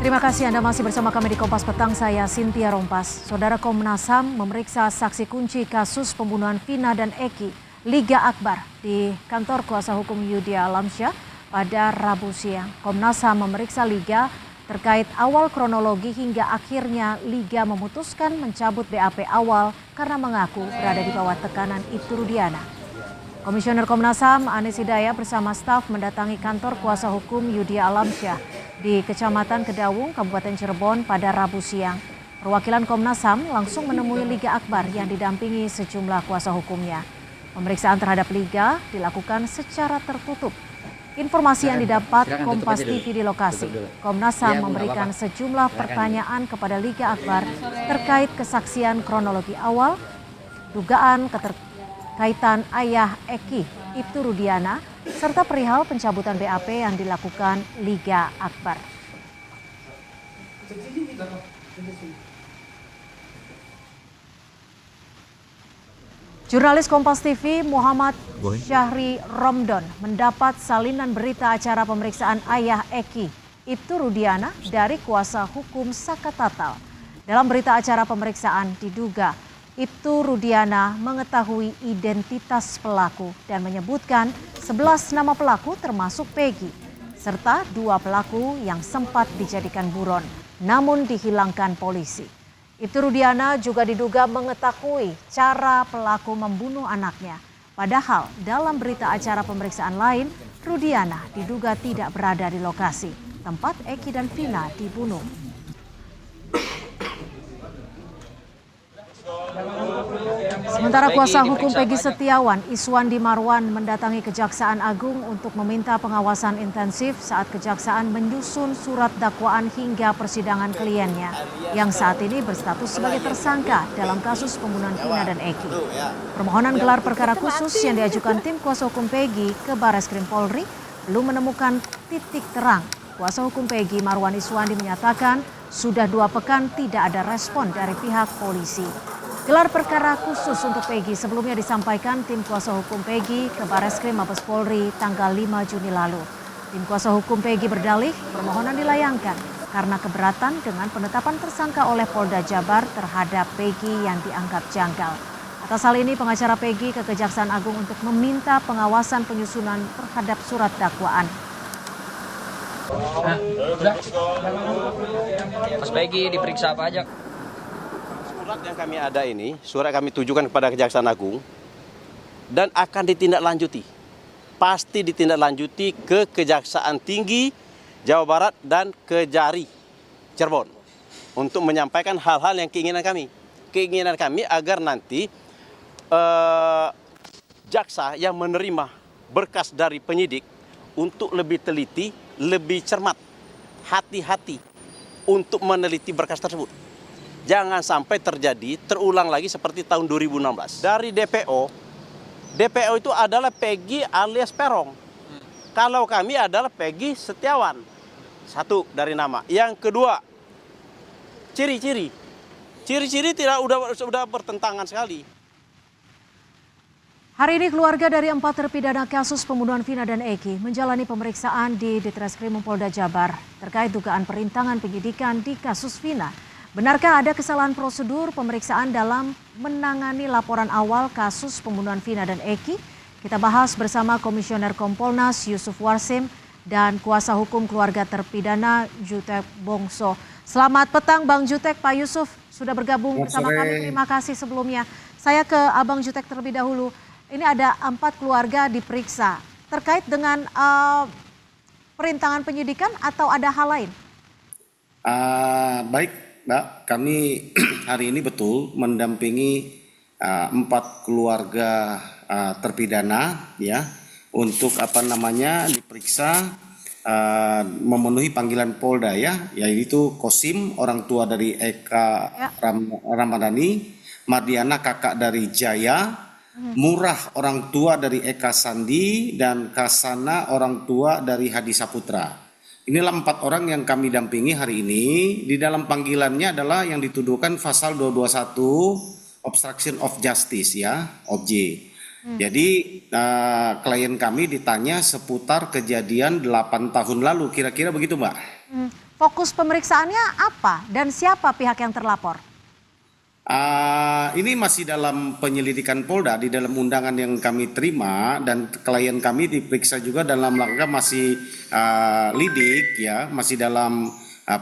Terima kasih Anda masih bersama kami di Kompas Petang, saya Cynthia Rompas. Saudara Komnas HAM memeriksa saksi kunci kasus pembunuhan Vina dan Eki, Liga Akbar, di kantor kuasa hukum Yudhya Alamsyah pada Rabu siang. Komnas HAM memeriksa Liga terkait awal kronologi hingga akhirnya Liga memutuskan mencabut BAP awal karena mengaku berada di bawah tekanan Ibtu Rudiana. Komisioner Komnas HAM Anis Hidayah bersama staf mendatangi kantor kuasa hukum Yudhya Alamsyah di Kecamatan Kedawung, Kabupaten Cirebon pada Rabu siang. Perwakilan Komnas HAM langsung menemui Liga Akbar yang didampingi sejumlah kuasa hukumnya. Pemeriksaan terhadap Liga dilakukan secara tertutup. Informasi yang didapat Kompas TV di lokasi, Komnas HAM memberikan sejumlah pertanyaan kepada Liga Akbar terkait kesaksian kronologi awal, dugaan keterkaitan ayah Eki, Ibtu Rudiana, serta perihal pencabutan BAP yang dilakukan Liga Akbar. Jurnalis Kompas TV Muhammad Syahri Romdon mendapat salinan berita acara pemeriksaan ayah Eki, Ibtu Rudiana, dari kuasa hukum Saka Tatal. Dalam berita acara pemeriksaan diduga Ibtu Rudiana mengetahui identitas pelaku dan menyebutkan 11 nama pelaku termasuk Peggy, serta 2 pelaku yang sempat dijadikan buron namun dihilangkan polisi. Ibtu Rudiana juga diduga mengetahui cara pelaku membunuh anaknya. Padahal dalam berita acara pemeriksaan lain, Rudiana diduga tidak berada di lokasi tempat Eki dan Vina dibunuh. Sementara kuasa hukum Peggy Setiawan, Iswandi Marwan, mendatangi Kejaksaan Agung untuk meminta pengawasan intensif saat Kejaksaan menyusun surat dakwaan hingga persidangan kliennya yang saat ini berstatus sebagai tersangka dalam kasus pembunuhan Vina dan Eki. Permohonan gelar perkara khusus yang diajukan tim kuasa hukum Peggy ke Barreskrim Polri belum menemukan titik terang. Kuasa hukum Peggy, Marwan Iswandi, menyatakan sudah 2 pekan tidak ada respon dari pihak polisi. Gelar perkara khusus untuk Peggy sebelumnya disampaikan tim kuasa hukum Peggy ke Barreskrim Mabes Polri tanggal 5 Juni lalu. Tim kuasa hukum Peggy berdalih permohonan dilayangkan karena keberatan dengan penetapan tersangka oleh Polda Jabar terhadap Peggy yang dianggap janggal. Atas hal ini pengacara Peggy ke Kejaksaan Agung untuk meminta pengawasan penyusunan terhadap surat dakwaan. Mas Peggy diperiksa apa aja? Surat yang kami ada ini, surat kami tujukan kepada Kejaksaan Agung dan akan ditindaklanjuti. Pasti ditindaklanjuti ke Kejaksaan Tinggi Jawa Barat dan Kejari Cirebon untuk menyampaikan hal-hal yang keinginan kami. Keinginan kami agar nanti jaksa yang menerima berkas dari penyidik untuk lebih teliti, lebih cermat, hati-hati untuk meneliti berkas tersebut. Jangan sampai terulang lagi seperti tahun 2016. Dari DPO itu adalah Peggy alias Perong. Kalau kami adalah Peggy Setiawan. 1 dari nama. Yang kedua, ciri-ciri. Ciri-ciri sudah bertentangan sekali. Hari ini keluarga dari 4 terpidana kasus pembunuhan Vina dan Eki menjalani pemeriksaan di Ditreskrim Polda Jabar terkait dugaan perintangan penyidikan di kasus Vina. Benarkah ada kesalahan prosedur pemeriksaan dalam menangani laporan awal kasus pembunuhan Vina dan Eki? Kita bahas bersama Komisioner Kompolnas Yusuf Warsim dan kuasa hukum keluarga terpidana Jutek Bongso. Selamat petang Bang Jutek, Pak Yusuf sudah bergabung bersama kami. Terima kasih sebelumnya. Saya ke Abang Jutek terlebih dahulu. Ini ada 4 keluarga diperiksa terkait dengan perintangan penyidikan atau ada hal lain? Baik. Mbak, kami hari ini betul mendampingi 4 keluarga terpidana ya untuk diperiksa memenuhi panggilan Polda yaitu Kosim, orang tua dari Eka Ramadhani, Mardiana kakak dari Jaya, Murah orang tua dari Eka Sandi, dan Kasana orang tua dari Hadi Saputra. Inilah 4 orang yang kami dampingi hari ini. Di dalam panggilannya adalah yang dituduhkan pasal 221 obstruction of justice OJ. Jadi klien kami ditanya seputar kejadian 8 tahun lalu, kira-kira begitu Mbak? Fokus pemeriksaannya apa dan siapa pihak yang terlapor? Ini masih dalam penyelidikan Polda di dalam undangan yang kami terima, dan klien kami diperiksa juga dalam rangka masih lidik ya, masih dalam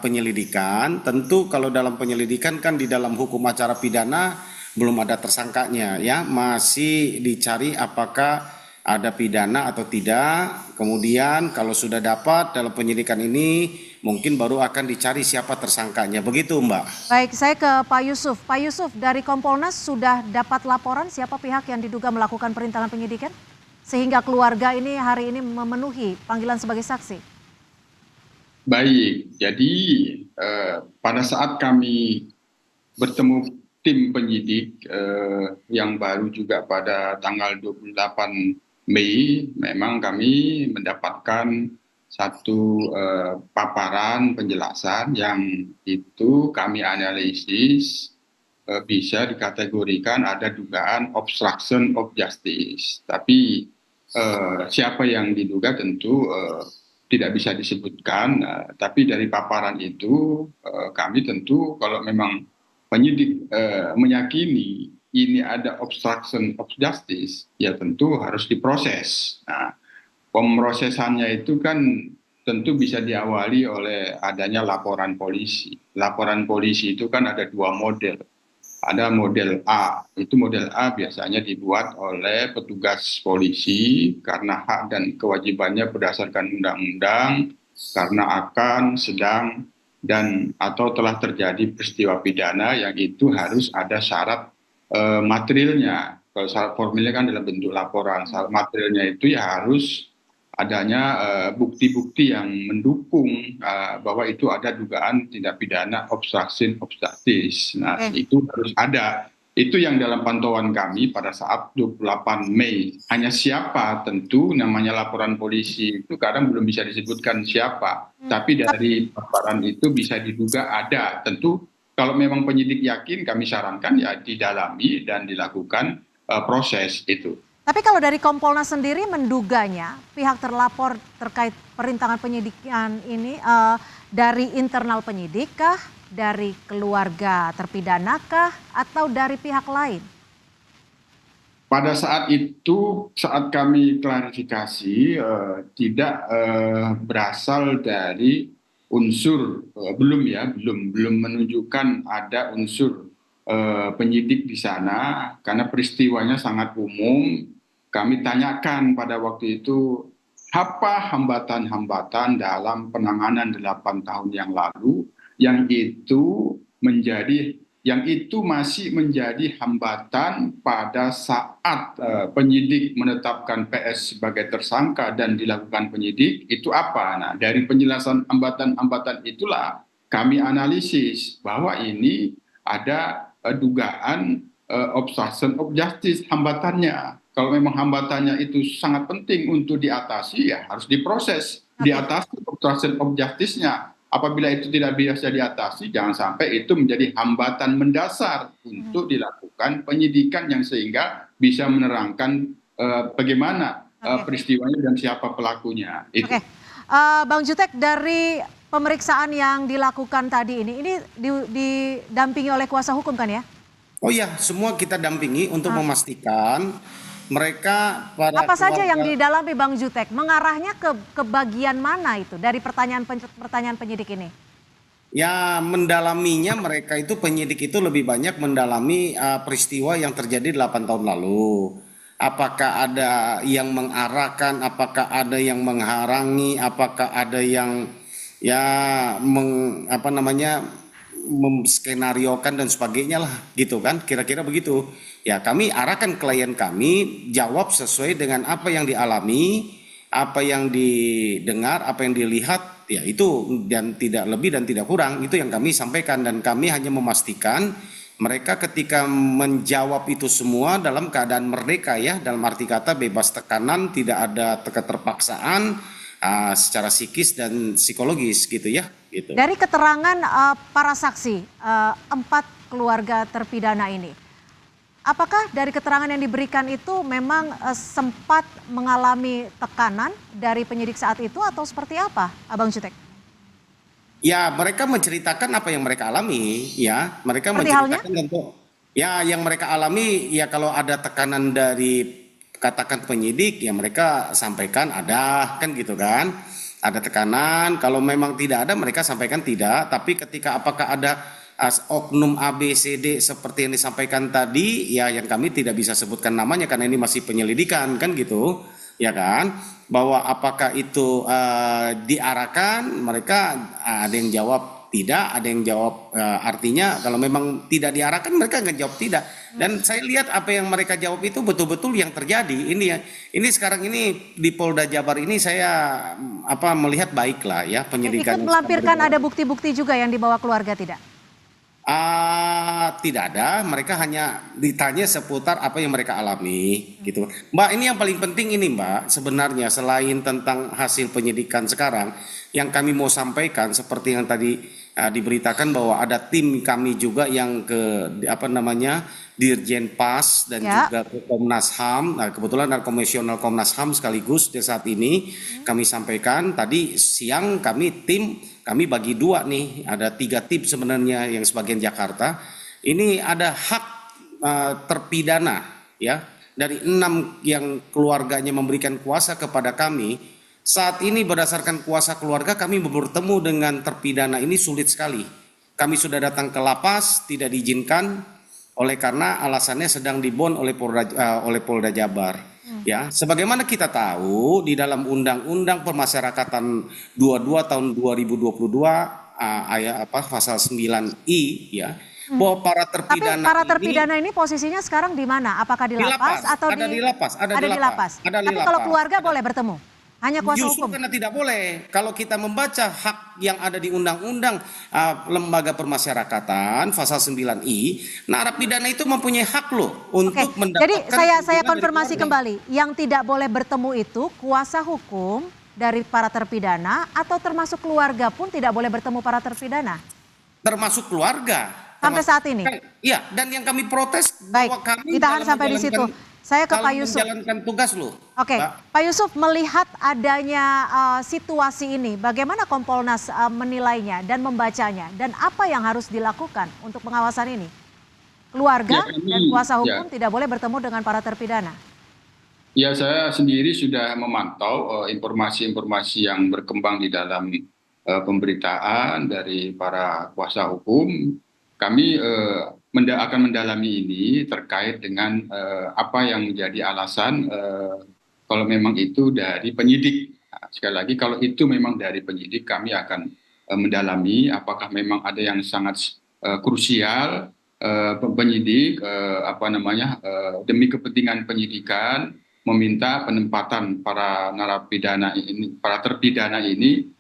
penyelidikan. Tentu kalau dalam penyelidikan kan di dalam hukum acara pidana belum ada tersangkanya ya, masih dicari apakah ada pidana atau tidak. Kemudian kalau sudah dapat dalam penyidikan ini mungkin baru akan dicari siapa tersangkanya. Begitu Mbak. Baik, saya ke Pak Yusuf. Pak Yusuf, dari Kompolnas sudah dapat laporan siapa pihak yang diduga melakukan perintangan penyidikan? Sehingga keluarga ini hari ini memenuhi panggilan sebagai saksi. Baik, jadi pada saat kami bertemu tim penyidik yang baru juga pada tanggal 28 Mei, memang kami mendapatkan satu paparan penjelasan yang itu kami analisis bisa dikategorikan ada dugaan obstruction of justice. Tapi siapa yang diduga tentu tidak bisa disebutkan, tapi dari paparan itu kami tentu kalau memang penyidik meyakini ini ada obstruction of justice, ya tentu harus diproses. Nah, pemrosesannya itu kan tentu bisa diawali oleh adanya laporan polisi. Laporan polisi itu kan ada dua model. Ada model A, itu model A biasanya dibuat oleh petugas polisi karena hak dan kewajibannya berdasarkan undang-undang, karena akan, sedang, dan atau telah terjadi peristiwa pidana yang itu harus ada syarat materialnya. Kalau syarat formilnya kan dalam bentuk laporan, syarat materialnya itu ya harus adanya bukti-bukti yang mendukung bahwa itu ada dugaan tindak pidana obstruction of justice. Nah, itu harus ada. Itu yang dalam pantauan kami pada saat 28 Mei. Hanya siapa tentu namanya laporan polisi itu kadang belum bisa disebutkan siapa. Tapi dari paparan itu bisa diduga ada. Tentu kalau memang penyidik yakin kami sarankan ya didalami dan dilakukan proses itu. Tapi kalau dari Kompolnas sendiri menduganya pihak terlapor terkait perintangan penyidikan ini dari internal penyidik kah, dari keluarga terpidana kah, atau dari pihak lain? Pada saat itu, saat kami klarifikasi tidak berasal dari unsur belum menunjukkan ada unsur penyidik di sana, karena peristiwanya sangat umum. Kami tanyakan pada waktu itu apa hambatan-hambatan dalam penanganan 8 tahun yang lalu yang itu masih menjadi hambatan pada saat penyidik menetapkan PS sebagai tersangka dan dilakukan penyidik, itu apa? Nah, dari penjelasan hambatan-hambatan itulah kami analisis bahwa ini ada dugaan obstruction of justice hambatannya. Kalau memang hambatannya itu sangat penting untuk diatasi, ya harus diproses, diatasi obstruction of justice-nya. Apabila itu tidak bisa diatasi, jangan sampai itu menjadi hambatan mendasar untuk dilakukan penyidikan yang sehingga bisa menerangkan bagaimana peristiwanya dan siapa pelakunya. Itu. Bang Jutek, dari pemeriksaan yang dilakukan tadi ini didampingi oleh kuasa hukum kan ya? Oh iya, semua kita dampingi untuk memastikan mereka para apa saja yang didalami Bang Jutek? Mengarahnya ke bagian mana itu dari pertanyaan penyidik ini? Ya, mendalaminya mereka itu penyidik itu lebih banyak mendalami peristiwa yang terjadi 8 tahun lalu. Apakah ada yang mengarahkan, apakah ada yang menghalangi, apakah ada yang memskenariokan dan sebagainya lah, gitu kan, kira-kira begitu. Ya, kami arahkan klien kami jawab sesuai dengan apa yang dialami, apa yang didengar, apa yang dilihat, ya itu, dan tidak lebih dan tidak kurang, itu yang kami sampaikan. Dan kami hanya memastikan mereka ketika menjawab itu semua dalam keadaan merdeka ya, dalam arti kata bebas tekanan, tidak ada keterpaksaan secara psikis dan psikologis gitu ya. Gitu. Dari keterangan para saksi 4 keluarga terpidana ini, apakah dari keterangan yang diberikan itu memang sempat mengalami tekanan dari penyidik saat itu atau seperti apa, Abang Jutek? Ya, mereka menceritakan apa yang mereka alami, ya. Mereka Seperti halnya? menceritakan tentu, ya yang mereka alami, ya kalau ada tekanan dari katakan penyidik, ya mereka sampaikan ada, kan gitu kan. Ada tekanan, kalau memang tidak ada mereka sampaikan tidak, tapi ketika apakah ada oknum A, B, C, D seperti yang disampaikan tadi, ya yang kami tidak bisa sebutkan namanya karena ini masih penyelidikan, kan gitu, ya kan? Bahwa apakah itu diarahkan, mereka ada yang jawab tidak, ada yang jawab artinya kalau memang tidak diarahkan mereka nggak jawab tidak. Dan saya lihat apa yang mereka jawab itu betul-betul yang terjadi. Ini sekarang ini di Polda Jabar ini saya melihat baiklah ya penyidikan. Ikut melampirkan ada bukti-bukti juga yang dibawa keluarga tidak? Tidak ada, mereka hanya ditanya seputar apa yang mereka alami gitu. Mbak, ini yang paling penting ini Mbak, sebenarnya selain tentang hasil penyidikan sekarang, yang kami mau sampaikan seperti yang tadi diberitakan bahwa ada tim kami juga yang ke Dirjen Pas dan juga ke Komnas HAM. Nah, kebetulan ada komisioner Komnas HAM sekaligus di saat ini kami sampaikan tadi siang kami bagi dua nih, ada 3 tim sebenarnya yang sebagian Jakarta. Ini ada hak terpidana ya dari 6 yang keluarganya memberikan kuasa kepada kami. Saat ini berdasarkan kuasa keluarga kami bertemu dengan terpidana ini sulit sekali. Kami sudah datang ke lapas tidak diizinkan oleh karena alasannya sedang dibon oleh Polda Jabar. Ya, sebagaimana kita tahu di dalam Undang-Undang Pemasyarakatan 22 tahun 2022 pasal 9I ya, bahwa para terpidana Tapi para terpidana ini posisinya sekarang di mana? Apakah di lapas atau ada di lapas, ada di lapas? Tapi kalau keluarga boleh bertemu? Hanya kuasa Justru hukum? karena tidak boleh. Kalau kita membaca hak yang ada di Undang-Undang Lembaga Permasyarakatan pasal 9I, narapidana itu mempunyai hak loh untuk mendapatkan. Jadi saya perlindungan konfirmasi dari kembali, yang tidak boleh bertemu itu kuasa hukum dari para terpidana atau termasuk keluarga pun tidak boleh bertemu para terpidana? termasuk keluarga. Sampai saat ini? Iya, dan yang kami protes Baik, bahwa kami ditahan dalam sampai di situ. Saya ke Pak Yusuf. menjalankan tugas loh. Oke, Pak Yusuf, melihat adanya situasi ini, bagaimana Kompolnas menilainya dan membacanya, dan apa yang harus dilakukan untuk pengawasan ini? Keluarga dan kuasa hukum tidak boleh bertemu dengan para terpidana. Ya, saya sendiri sudah memantau informasi-informasi yang berkembang di dalam pemberitaan dari para kuasa hukum. Kami akan mendalami ini terkait dengan apa yang menjadi alasan kalau memang itu dari penyidik. Nah, sekali lagi kalau itu memang dari penyidik, kami akan mendalami apakah memang ada yang sangat krusial penyidik demi kepentingan penyidikan meminta penempatan para narapidana ini, para terpidana ini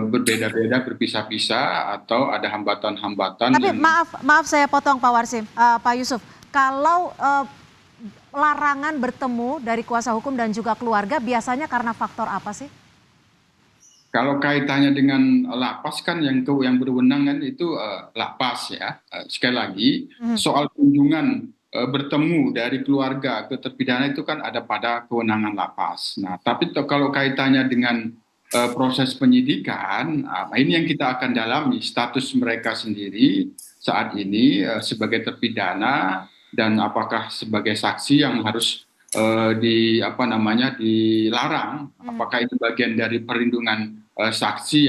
berbeda-beda, berpisah-pisah, atau ada hambatan-hambatan. Tapi maaf saya potong Pak Warsim, Pak Yusuf, kalau larangan bertemu dari kuasa hukum dan juga keluarga biasanya karena faktor apa sih? Kalau kaitannya dengan lapas kan yang berwenang kan itu lapas ya. Sekali lagi soal kunjungan bertemu dari keluarga ke terpidana itu kan ada pada kewenangan lapas. Nah, tapi kalau kaitannya dengan proses penyidikan, ini yang kita akan dalami status mereka sendiri saat ini sebagai terpidana dan apakah sebagai saksi yang harus dilarang, apakah itu bagian dari perlindungan saksi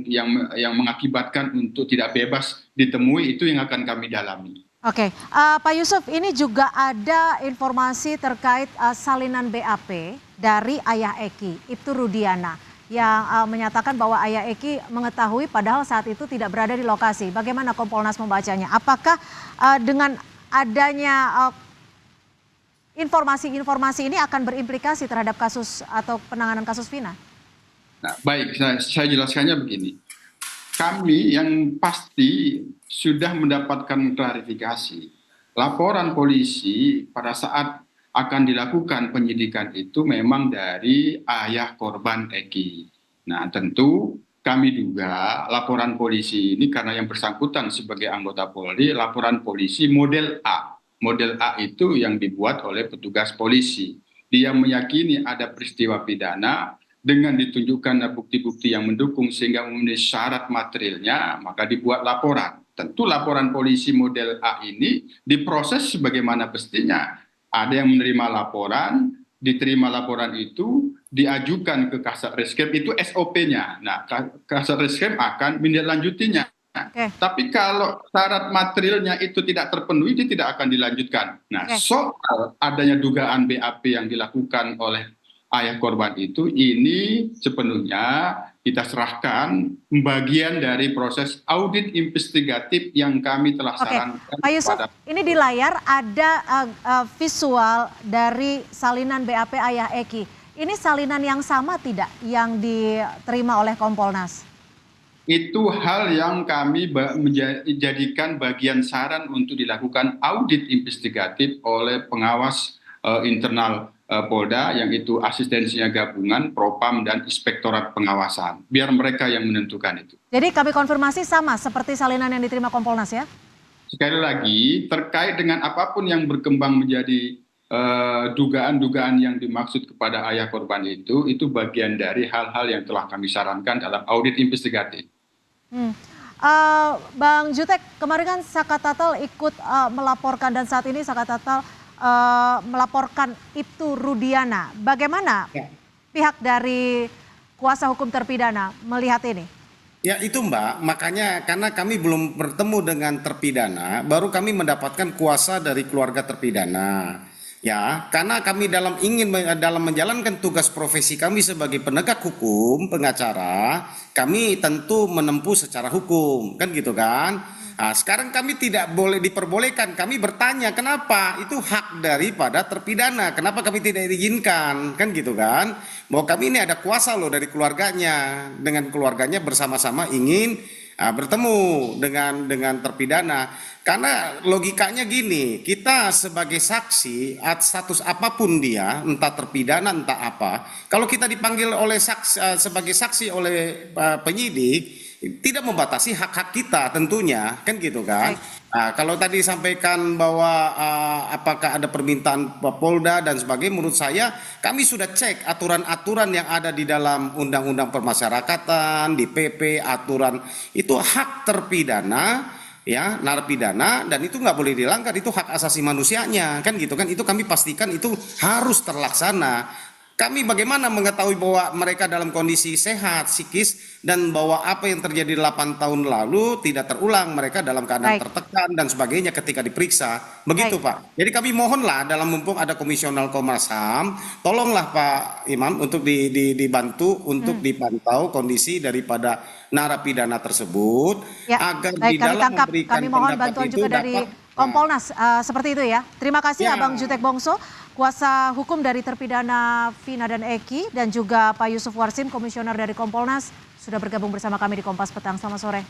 yang mengakibatkan untuk tidak bebas ditemui, itu yang akan kami dalami. Oke, Pak Yusuf, ini juga ada informasi terkait salinan BAP dari ayah Eki, Ibtu Rudiana, yang menyatakan bahwa ayah Eki mengetahui padahal saat itu tidak berada di lokasi. Bagaimana Kompolnas membacanya? Apakah dengan adanya informasi-informasi ini akan berimplikasi terhadap kasus atau penanganan kasus Vina? Nah, baik, saya jelaskannya begini. Kami yang pasti sudah mendapatkan klarifikasi. Laporan polisi pada saat akan dilakukan penyidikan itu memang dari ayah korban Eki. Nah, tentu kami duga laporan polisi ini karena yang bersangkutan sebagai anggota Polri, laporan polisi model A. Model A itu yang dibuat oleh petugas polisi. Dia meyakini ada peristiwa pidana dengan ditunjukkan bukti-bukti yang mendukung sehingga memenuhi syarat materialnya, maka dibuat laporan. Tentu laporan polisi model A ini diproses sebagaimana mestinya. Ada yang menerima laporan, diterima laporan itu, diajukan ke Kasat Reskrim, itu SOP-nya. Nah, Kasat Reskrim akan menindaklanjutinya. Tapi kalau syarat materialnya itu tidak terpenuhi, dia tidak akan dilanjutkan. Nah, soal adanya dugaan BAP yang dilakukan oleh ayah korban itu, ini sepenuhnya kita serahkan bagian dari proses audit investigatif yang kami telah sarankan. Pak Yusuf, ini di layar ada visual dari salinan BAP ayah Eki. Ini salinan yang sama tidak yang diterima oleh Kompolnas? Itu hal yang kami menjadikan bagian saran untuk dilakukan audit investigatif oleh pengawas internal Polda, yang itu asistensinya gabungan, Propam, dan Inspektorat Pengawasan. Biar mereka yang menentukan itu. Jadi kami konfirmasi sama seperti salinan yang diterima Kompolnas ya? Sekali lagi, terkait dengan apapun yang berkembang menjadi dugaan-dugaan yang dimaksud kepada ayah korban itu bagian dari hal-hal yang telah kami sarankan dalam audit investigatif. Bang Jutek, kemarin kan Sakatatal ikut melaporkan dan saat ini Sakatatal melaporkan Ibtu Rudiana. Bagaimana pihak dari kuasa hukum terpidana melihat ini? Ya itu Mbak, makanya karena kami belum bertemu dengan terpidana, baru kami mendapatkan kuasa dari keluarga terpidana. Ya, karena kami dalam menjalankan tugas profesi kami sebagai penegak hukum, pengacara, kami tentu menempuh secara hukum, kan gitu kan? Nah, sekarang kami tidak boleh diperbolehkan, kami bertanya kenapa itu hak daripada terpidana, kenapa kami tidak diizinkan, kan gitu kan? Bahwa kami ini ada kuasa loh dari keluarganya, dengan keluarganya bersama-sama ingin bertemu dengan terpidana. Karena logikanya gini, kita sebagai saksi, status apapun dia, entah terpidana entah apa, kalau kita dipanggil oleh sebagai saksi oleh penyidik, tidak membatasi hak-hak kita tentunya, kan gitu kan. Nah, kalau tadi sampaikan bahwa apakah ada permintaan Polda dan sebagainya, menurut saya kami sudah cek aturan-aturan yang ada di dalam Undang-Undang Permasyarakatan, di PP, aturan itu hak terpidana, ya, narapidana, dan itu nggak boleh dilanggar, itu hak asasi manusianya, kan gitu kan. Itu kami pastikan itu harus terlaksana. Kami bagaimana mengetahui bahwa mereka dalam kondisi sehat, psikis, dan bahwa apa yang terjadi 8 tahun lalu tidak terulang, mereka dalam keadaan tertekan dan sebagainya ketika diperiksa. Begitu Pak. Jadi kami mohonlah dalam mumpung ada komisional Komnas HAM, tolonglah Pak Imam untuk dibantu untuk dipantau kondisi daripada narapidana tersebut agar di dalam memberikan kami mohon pendapat bantuan itu juga dari Kompolnas seperti itu ya. Terima kasih Abang Jutek Bongso, kuasa hukum dari terpidana Vina dan Eki, dan juga Pak Yusuf Warsim, komisioner dari Kompolnas, sudah bergabung bersama kami di Kompas Petang. Selamat sore.